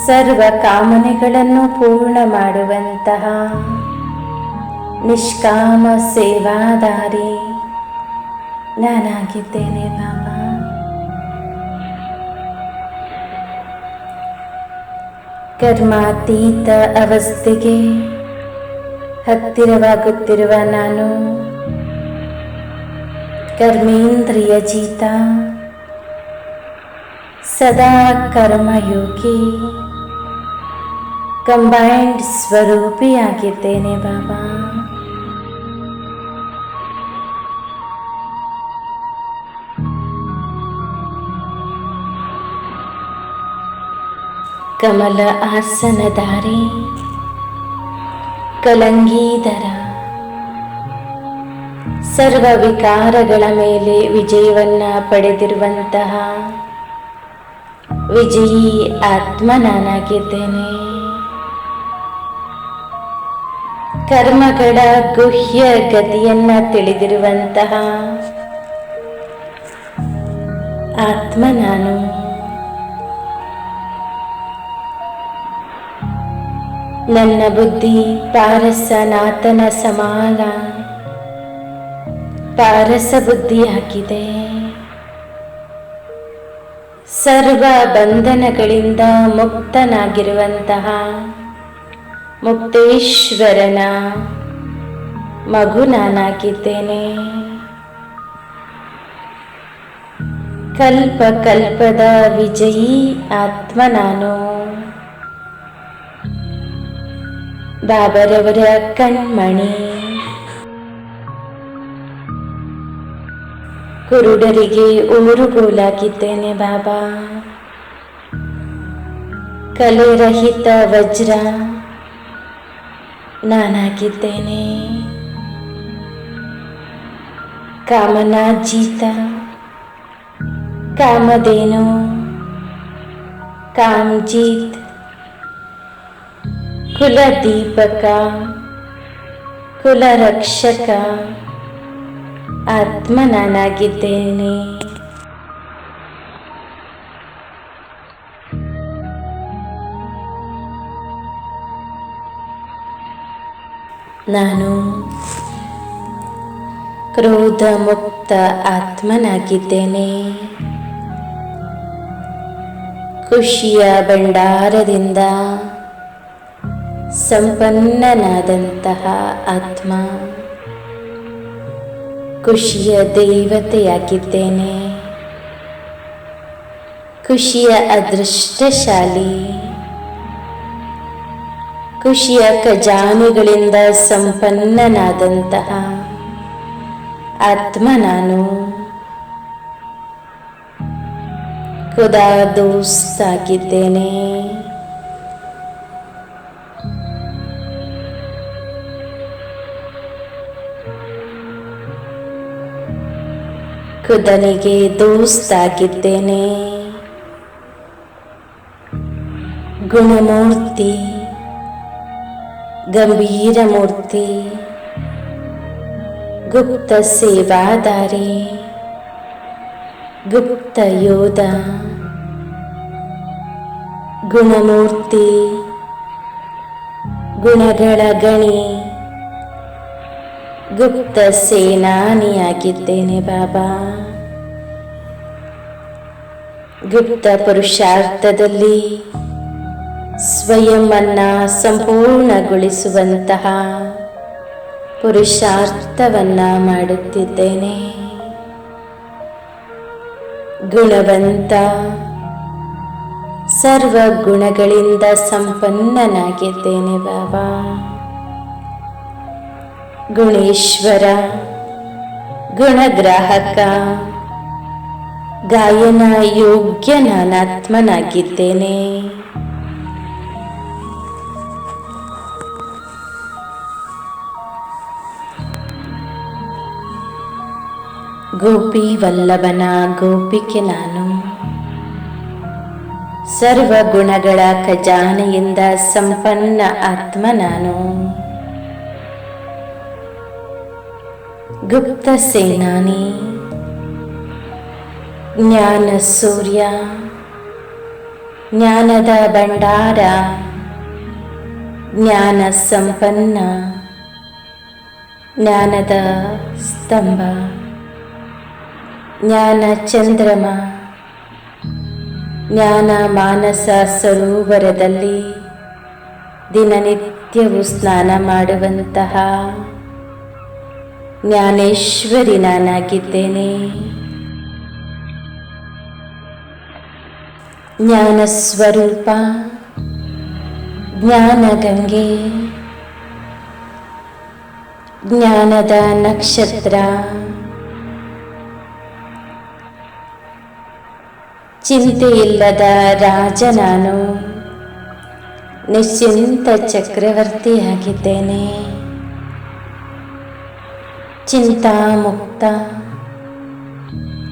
ಸರ್ವ ಕಾಮನೆಗಳನ್ನು ಪೂರ್ಣ ಮಾಡುವಂತಹ ನಿಷ್ಕಾಮ ಸೇವಾದಾರಿ ನಾನಾಗಿದ್ದೇನೆ ಬಾಬಾ. ಕರ್ಮಾತೀತ ಅವಸ್ಥೆಗೆ ಹತ್ತಿರವಾಗುತ್ತಿರುವ ನಾನು ಕರ್ಮೇಂದ್ರಿಯ ಜೀತ, ಸದಾ ಕರ್ಮಯೋಗಿ, ಕಂಬೈನ್ಡ್ ಸ್ವರೂಪಿಯಾಗಿದ್ದೇನೆ ಬಾಬಾ. ಕಮಲ ಆಸನಧಾರಿ, ಕಲಂಗೀಧರ, ಸರ್ವ ವಿಕಾರಗಳ ಮೇಲೆ ವಿಜಯವನ್ನ ಪಡೆದಿರುವಂತಹ ವಿಜಯೀ ಆತ್ಮ ನಾನಾಗಿದ್ದೇನೆ. ಕರ್ಮಗಳ ಗುಹ್ಯ ಗತಿಯನ್ನ ತಿಳಿದಿರುವಂತಹ ಆತ್ಮ ನಾನು. ನನ್ನ ಬುದ್ಧಿ ಪಾರಸನಾಥನ ಸಮಾನ ಪಾರಸ ಬುದ್ಧಿಯಾಗಿದೆ. ಸರ್ವ ಬಂಧನಗಳಿಂದ ಮುಕ್ತನಾಗಿರುವಂತಹ ಮುಕ್ತೇಶ್ವರನ ಮಗು ನಾನಾಗಿದ್ದೇನೆ. ಕಲ್ಪ ಕಲ್ಪದ ವಿಜಯೀ ಆತ್ಮ ನಾನು. ಬಾಬರವರ ಕಣ್ಮಣಿ, ಕುರುಡರಿಗೆ ಊರುಗೋಲಾಗಿದ್ದೇನೆ ಬಾಬಾ. ಕಲೆರಹಿತ ವಜ್ರ ನಾನಾಗಿದ್ದೇನೆ. ಕಾಮನಾಜೀತ, ಕಾಮಧೇನು, ಕಾಮಜೀತ್, ಕುಲದೀಪಕ, ಕುಲರಕ್ಷಕ ಆತ್ಮ ನಾನಾಗಿದ್ದೇನೆ. ನಾನು ಕ್ರೋಧ ಮುಕ್ತ ಆತ್ಮನಾಗಿದ್ದೇನೆ. ಖುಷಿಯ ಭಂಡಾರದಿಂದ ಸಂಪನ್ನನಾದಂತಹ ಆತ್ಮ. ಖುಷಿಯ ದೇವತೆಯಾಗಿದ್ದೇನೆ. ಖುಷಿಯ ಅದೃಷ್ಟಶಾಲಿ. ಖುಷಿಯ ಖಜಾನೆಗಳಿಂದ ಸಂಪನ್ನನಾದಂತಹ ಆತ್ಮ ನಾನು. ಖುದಾ ದೋಸ್ತ್ ಆಗಿದ್ದೇನೆ. ಖುದನಿಗೆ ದೋಸ್ತಾಗಿದ್ದೇನೆ. ಗುಣಮೂರ್ತಿ, ಗಂಭೀರ ಮೂರ್ತಿ, ಗುಪ್ತ ಸೇವಾದಾರಿ, ಗುಪ್ತ ಯೋಧ, ಗುಣಮೂರ್ತಿ, ಗುಣಗಳ ಗಣಿ, ಗುಪ್ತ ಸೇನಾನಿಯಾಗಿದ್ದೇನೆ ಬಾಬಾ. ಗುಪ್ತ ಪುರುಷಾರ್ಥದಲ್ಲಿ ಸ್ವಯಂವನ್ನ ಸಂಪೂರ್ಣಗೊಳಿಸುವಂತಹ ಪುರುಷಾರ್ಥವನ್ನ ಮಾಡುತ್ತಿದ್ದೇನೆ. ಗುಣವಂತ, ಸರ್ವ ಗುಣಗಳಿಂದ ಸಂಪನ್ನನಾಗಿದ್ದೇನೆ ಬಾಬಾ. ಗುಣೇಶ್ವರ, ಗುಣಗ್ರಾಹಕ, ಗಾಯನ ಯೋಗ್ಯ ನಾನಾತ್ಮನಾಗಿದ್ದೇನೆ. ಗೋಪಿ ವಲ್ಲಭನ ಗೋಪಿಕೆ ನಾನು. ಸರ್ವ ಗುಣಗಳ ಖಜಾನೆಯಿಂದ ಸಂಪನ್ನ ಆತ್ಮ ನಾನು. ಗುಪ್ತ ಸೇನಾನಿ, ಜ್ಞಾನ ಸೂರ್ಯ, ಜ್ಞಾನದ ಭಂಡಾರ, ಜ್ಞಾನ ಸಂಪನ್ನ, ಜ್ಞಾನದ ಸ್ತಂಭ, ಜ್ಞಾನ ಚಂದ್ರಮ, ಜ್ಞಾನ ಮಾನಸ ಸರೋವರದಲ್ಲಿ ದಿನನಿತ್ಯವೂ ಸ್ನಾನ ಮಾಡುವಂತಹ ಜ್ಞಾನೇಶ್ವರಿ ನಾನಾಗಿದ್ದೇನೆ. ಜ್ಞಾನ ಸ್ವರೂಪ, ಜ್ಞಾನ ಗಂಗೆ, ಜ್ಞಾನದ ನಕ್ಷತ್ರ, ಚಿಂತೆಯಿಲ್ಲದ ರಾಜ ನಾನು. ನಿಶ್ಚಿಂತ ಚಕ್ರವರ್ತಿಯಾಗಿದ್ದೇನೆ. ಚಿಂತಾಮುಕ್ತ,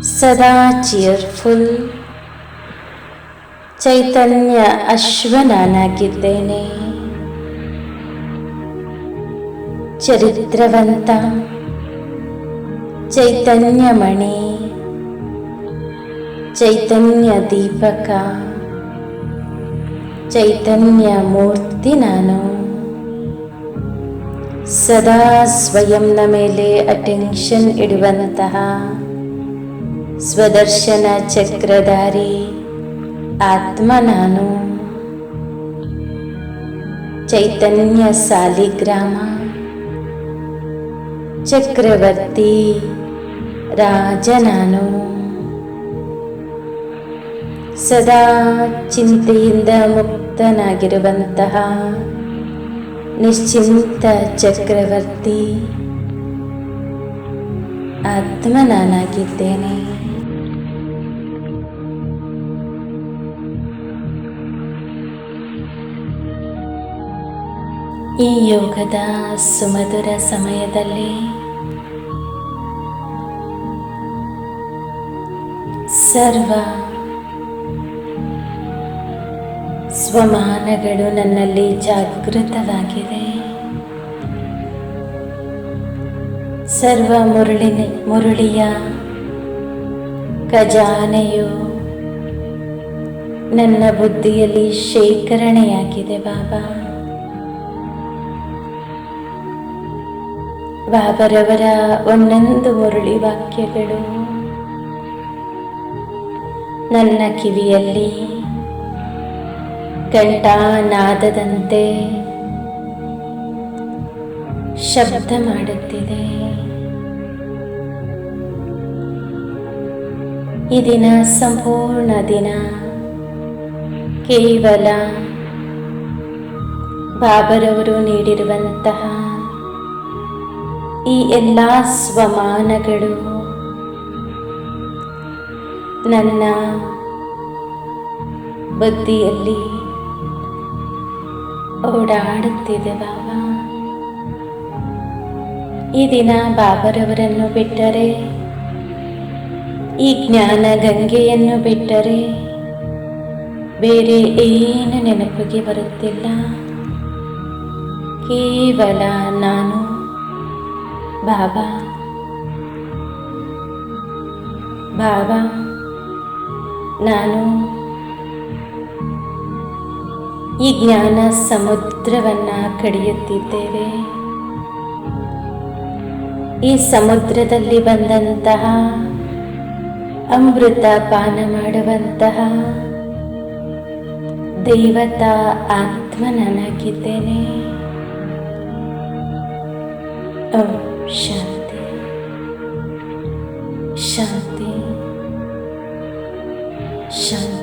ಸದಾ ಚಿಯರ್ಫುಲ್, ಚೈತನ್ಯ ಅಶ್ವನಾಗಿದ್ದೇನೆ. ಚರಿತ್ರವಂತ, ಚೈತನ್ಯಮಣಿ, ಚೈತನ್ಯ ದೀಪಕ, ಚೈತನ್ಯ ಮೂರ್ತಿ ನಾನು. ಸದಾ ಸ್ವಯಂನ ಮೇಲೆ ಅಟೆನ್ಷನ್ ಇಡುವಂತಹ ಸ್ವದರ್ಶನ ಚಕ್ರಧಾರಿ ಆತ್ಮ ನಾನು. ಚೈತನ್ಯ ಸಾಲಿಗ್ರಾಮ, ಚಕ್ರವರ್ತಿ ರಾಜ ನಾನು. ಸದಾ ಚಿಂತೆಯಿಂದ ಮುಕ್ತನಾಗಿರುವಂತಹ ನಿಶ್ಚಿಂತ ಚಕ್ರವರ್ತಿ ಆತ್ಮ ನಾನಾಗಿದ್ದೇನೆ. ಈ ಯೋಗದ ಸುಮಧುರ ಸಮಯದಲ್ಲಿ ಸರ್ವ ಸ್ವಮಾನಗಳು ನನ್ನಲ್ಲಿ ಜಾಗೃತವಾಗಿದೆ. ಸರ್ವ ಮುರುಳಿಯ ಖಜಾನೆಯು ನನ್ನ ಬುದ್ಧಿಯಲ್ಲಿ ಶೇಖರಣೆಯಾಗಿದೆ. ಬಾಬರವರ ಒಂದೊಂದು ಮುರುಳಿ ವಾಕ್ಯಗಳು ನನ್ನ ಕಿವಿಯಲ್ಲಿ ಘಂಟಾನಾದದಂತೆ ಶಬ್ದ ಮಾಡುತ್ತಿದೆ. ಈ ದಿನ ಸಂಪೂರ್ಣ ದಿನ ಕೇವಲ ಬಾಬರವರು ನೀಡಿರುವಂತಹ ಈ ಎಲ್ಲ ಸ್ವಮಾನಗಳು ನನ್ನ ಬುದ್ಧಿಯಲ್ಲಿ ಓಡಾಡುತ್ತಿದೆ. ಈ ದಿನ ಬಾಬರವರನ್ನು ಬಿಟ್ಟರೆ, ಈ ಜ್ಞಾನ ಗಂಗೆಯನ್ನು ಬಿಟ್ಟರೆ ಬೇರೆ ಏನು ನೆನಪಿಗೆ ಬರುತ್ತಿಲ್ಲ. ಕೇವಲ ನಾನು ಬಾಬಾ ನಾನು ಈ ಜ್ಞಾನ ಸಮುದ್ರವನ್ನು ಕಡಿಯುತ್ತಿದ್ದೇವೆ. ಈ ಸಮುದ್ರದಲ್ಲಿ ಬಂದಂತಹ ಅಮೃತ ಪಾನ ಮಾಡುವಂತಹ ದೇವತಾ ಆತ್ಮ ನಾನಾಗಿದ್ದೇನೆ. ಓಂ ಶಾಂತಿ ಶಾಂತಿ ಶಾಂತಿ.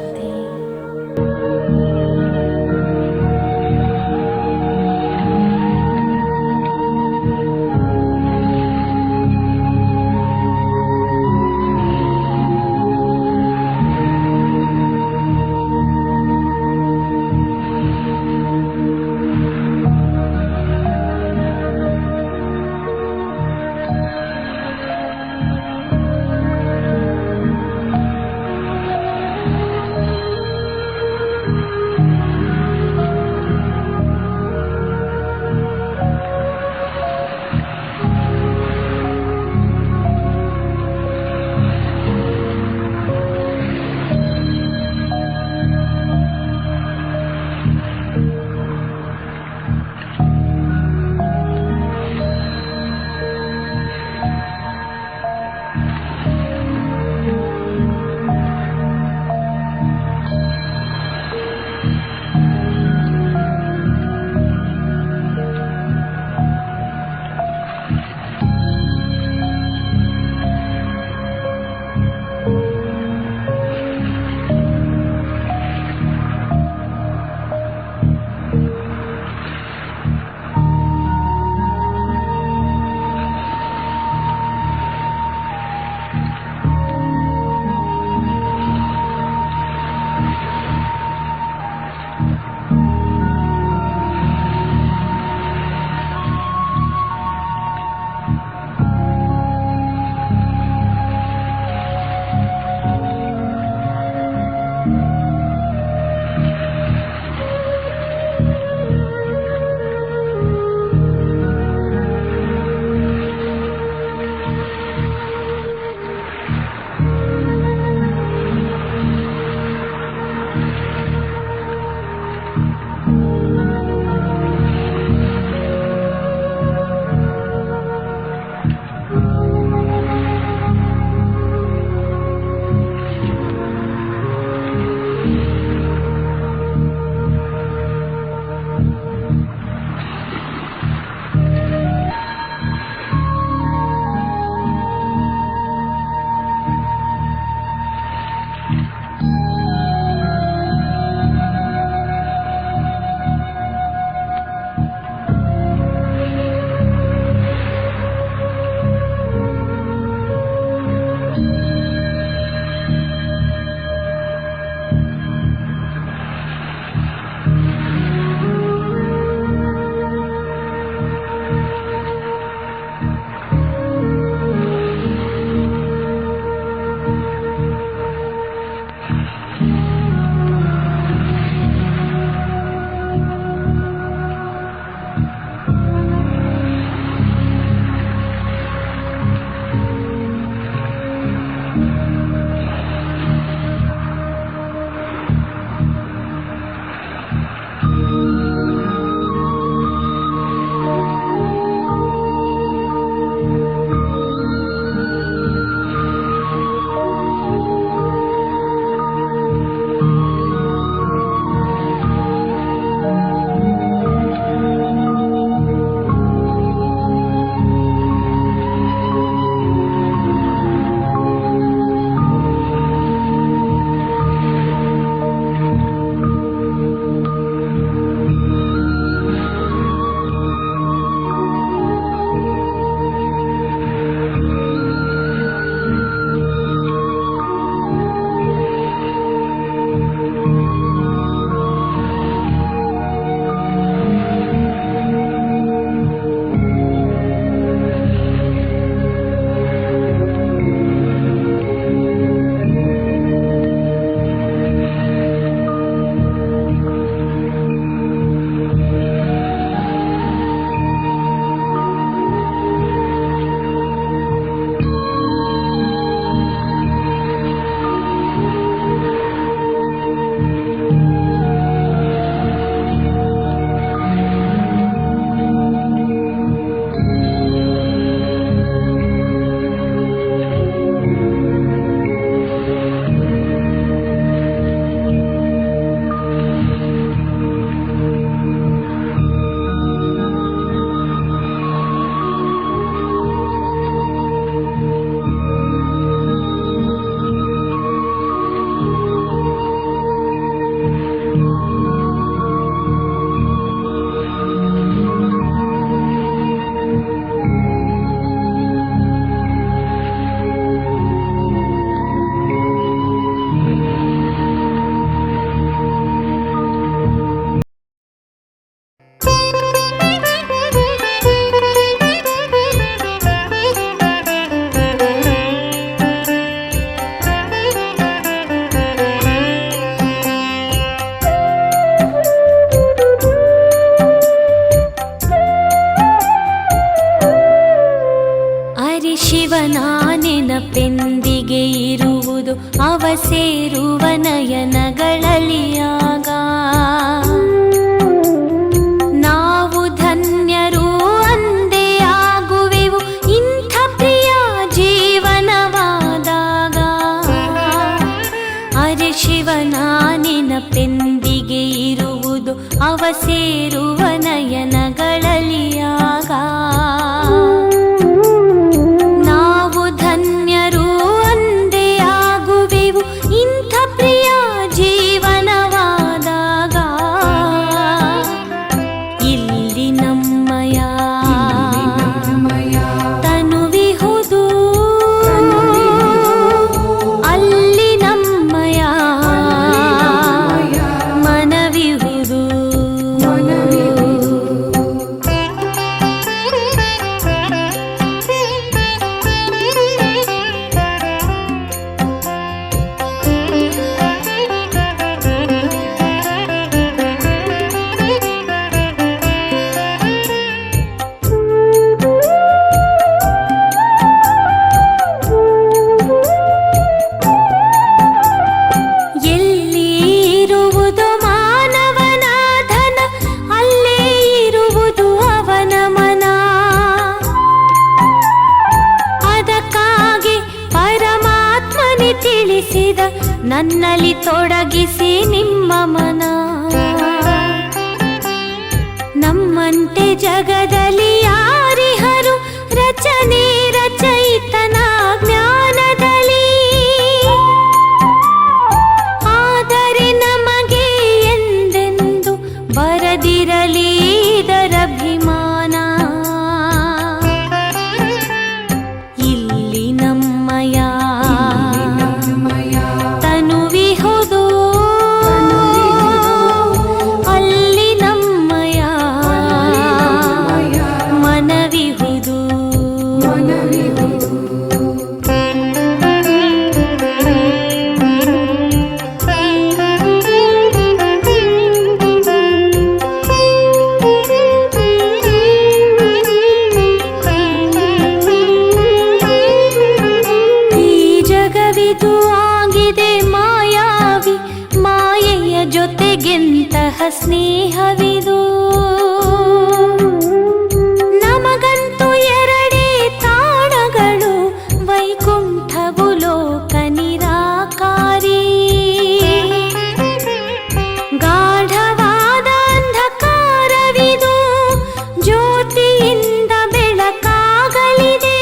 ನಯನಗಳಲಿಯಾಗ ನಾವು ಧನ್ಯರು ಅಂದೇ ಆಗುವೆವು ಇಂಥ ಪ್ರಿಯ ಜೀವನವಾದಾಗ. ಅರೆ ಶಿವನ ನೆನಪೆಂದಿಗೆ ಇರುವುದು ಅವ ಸೇರುವ ನಯನಗಳಲಿಯಾಗ. ನಾವು ಧನ್ಯರು ಅಂದೇ ಆಗುವೆವು ಇಂಥ ಪ್ರಿಯ ಜೀವನವಾದಾಗ. ಇಲ್ಲಿ ನಮ್ಮಯ ತನುವಿಹುದು, ಅಲ್ಲಿ ನಮ್ಮಯ ಮನವಿಹುದು. ಎಲ್ಲಿ ಇರುವುದು ಮಾನವನ ಧನ ಅಲ್ಲೇ ಇರುವುದು ಅವನ ಮನ. ಅದಕ್ಕಾಗಿ ಪರಮಾತ್ಮನೇ ತಿಳಿಸಿದ ನನ್ನಲ್ಲಿ ತೊಡಗಿಸಿ ನಿಮ್ಮ ಮನ. ನಮ್ಮಂತೆ ಜಗದಲ್ಲಿ ಯಾರಿಹರು ರಚನೆ ರಚಯಿತನ ಜ್ಞಾನದಲ್ಲಿ. ಆದರೆ ನಮಗೆ ಎಂದೆಂದು ಬರದಿರಲಿ ಇದರಭಿಮಾನ. ಇಲ್ಲಿ ನಮ್ಮಯ ತನುವಿಹುದು, ಅಲ್ಲಿ ನಮ್ಮಯ ಮನವಿಹುದು. ಈ ಜಗವಿದು ಆಗಿದೆ ಮಾಯಾವಿ, ಮಾಯೆಯ ಜೊತೆಗೆಂತಹ ಸ್ನೇಹವಿದು. ನಮಗಂತೂ ಎರಡೇ ತಾಣಗಳು, ವೈಕುಂಠವು ಲೋಕ ನಿರಾಕಾರಿ. ಗಾಢವಾದ ಅಂಧಕಾರವಿದು, ಜ್ಯೋತಿಯಿಂದ ಬೆಳಕಾಗಲಿದೆ.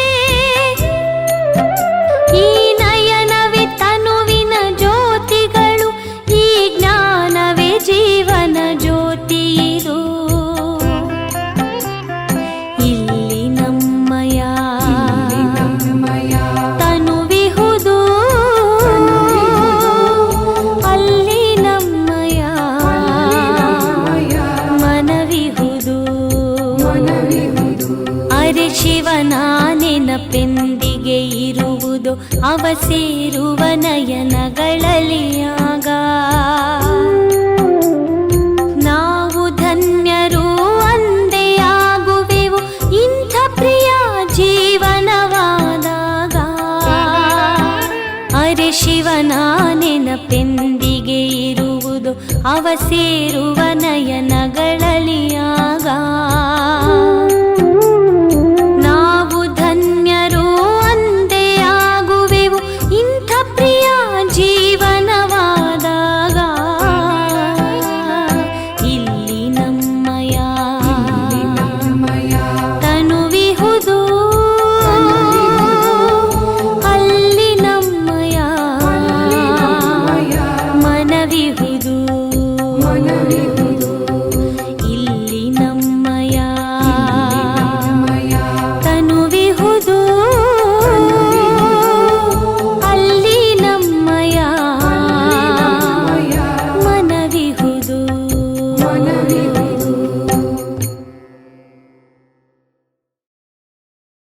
ಈ ನಯನವೇ ತನುವಿನ ಜ್ಯೋತಿಗಳು, ಈ ಜ್ಞಾನವೇ ಜೀವನ ಜ್ಯೋತಿ ಇದು. ಇಲ್ಲಿ ನಮ್ಮಯ ತನುವಿಹುದು, ಅಲ್ಲಿ ನಮ್ಮಯ ಮನವಿಹುದು. ಅರೆ ಶಿವನ ನೆನಪೆಂದಿಗೆ ಇರುವುದು ಅವ ಸೇರುವ ನಯನಗಳಲಿಯಾಗ. ನಾವು ಧನ್ಯರು ಅಂದೇ ಆಗುವೆವು ಇಂಥ ಪ್ರಿಯ ಜೀವನವಾದಾಗ. ಅರೆ ಶಿವನ ನೆನಪೆಂದಿಗೆ ಇರುವುದು ಅವ ಸೇರುವ ನಯನಗಳಲಿಯಾಗ. ನಾವು ಧನ್ಯರು ಅಂದೇ ಆಗುವೆವು ಇಂಥ ಪ್ರಿಯ ಜೀವನವಾದಾಗ. ಇಲ್ಲಿ ನಮ್ಮಯ ತನುವಿಹುದು, ಅಲ್ಲಿ ನಮ್ಮಯ ಮನವಿಹುದು.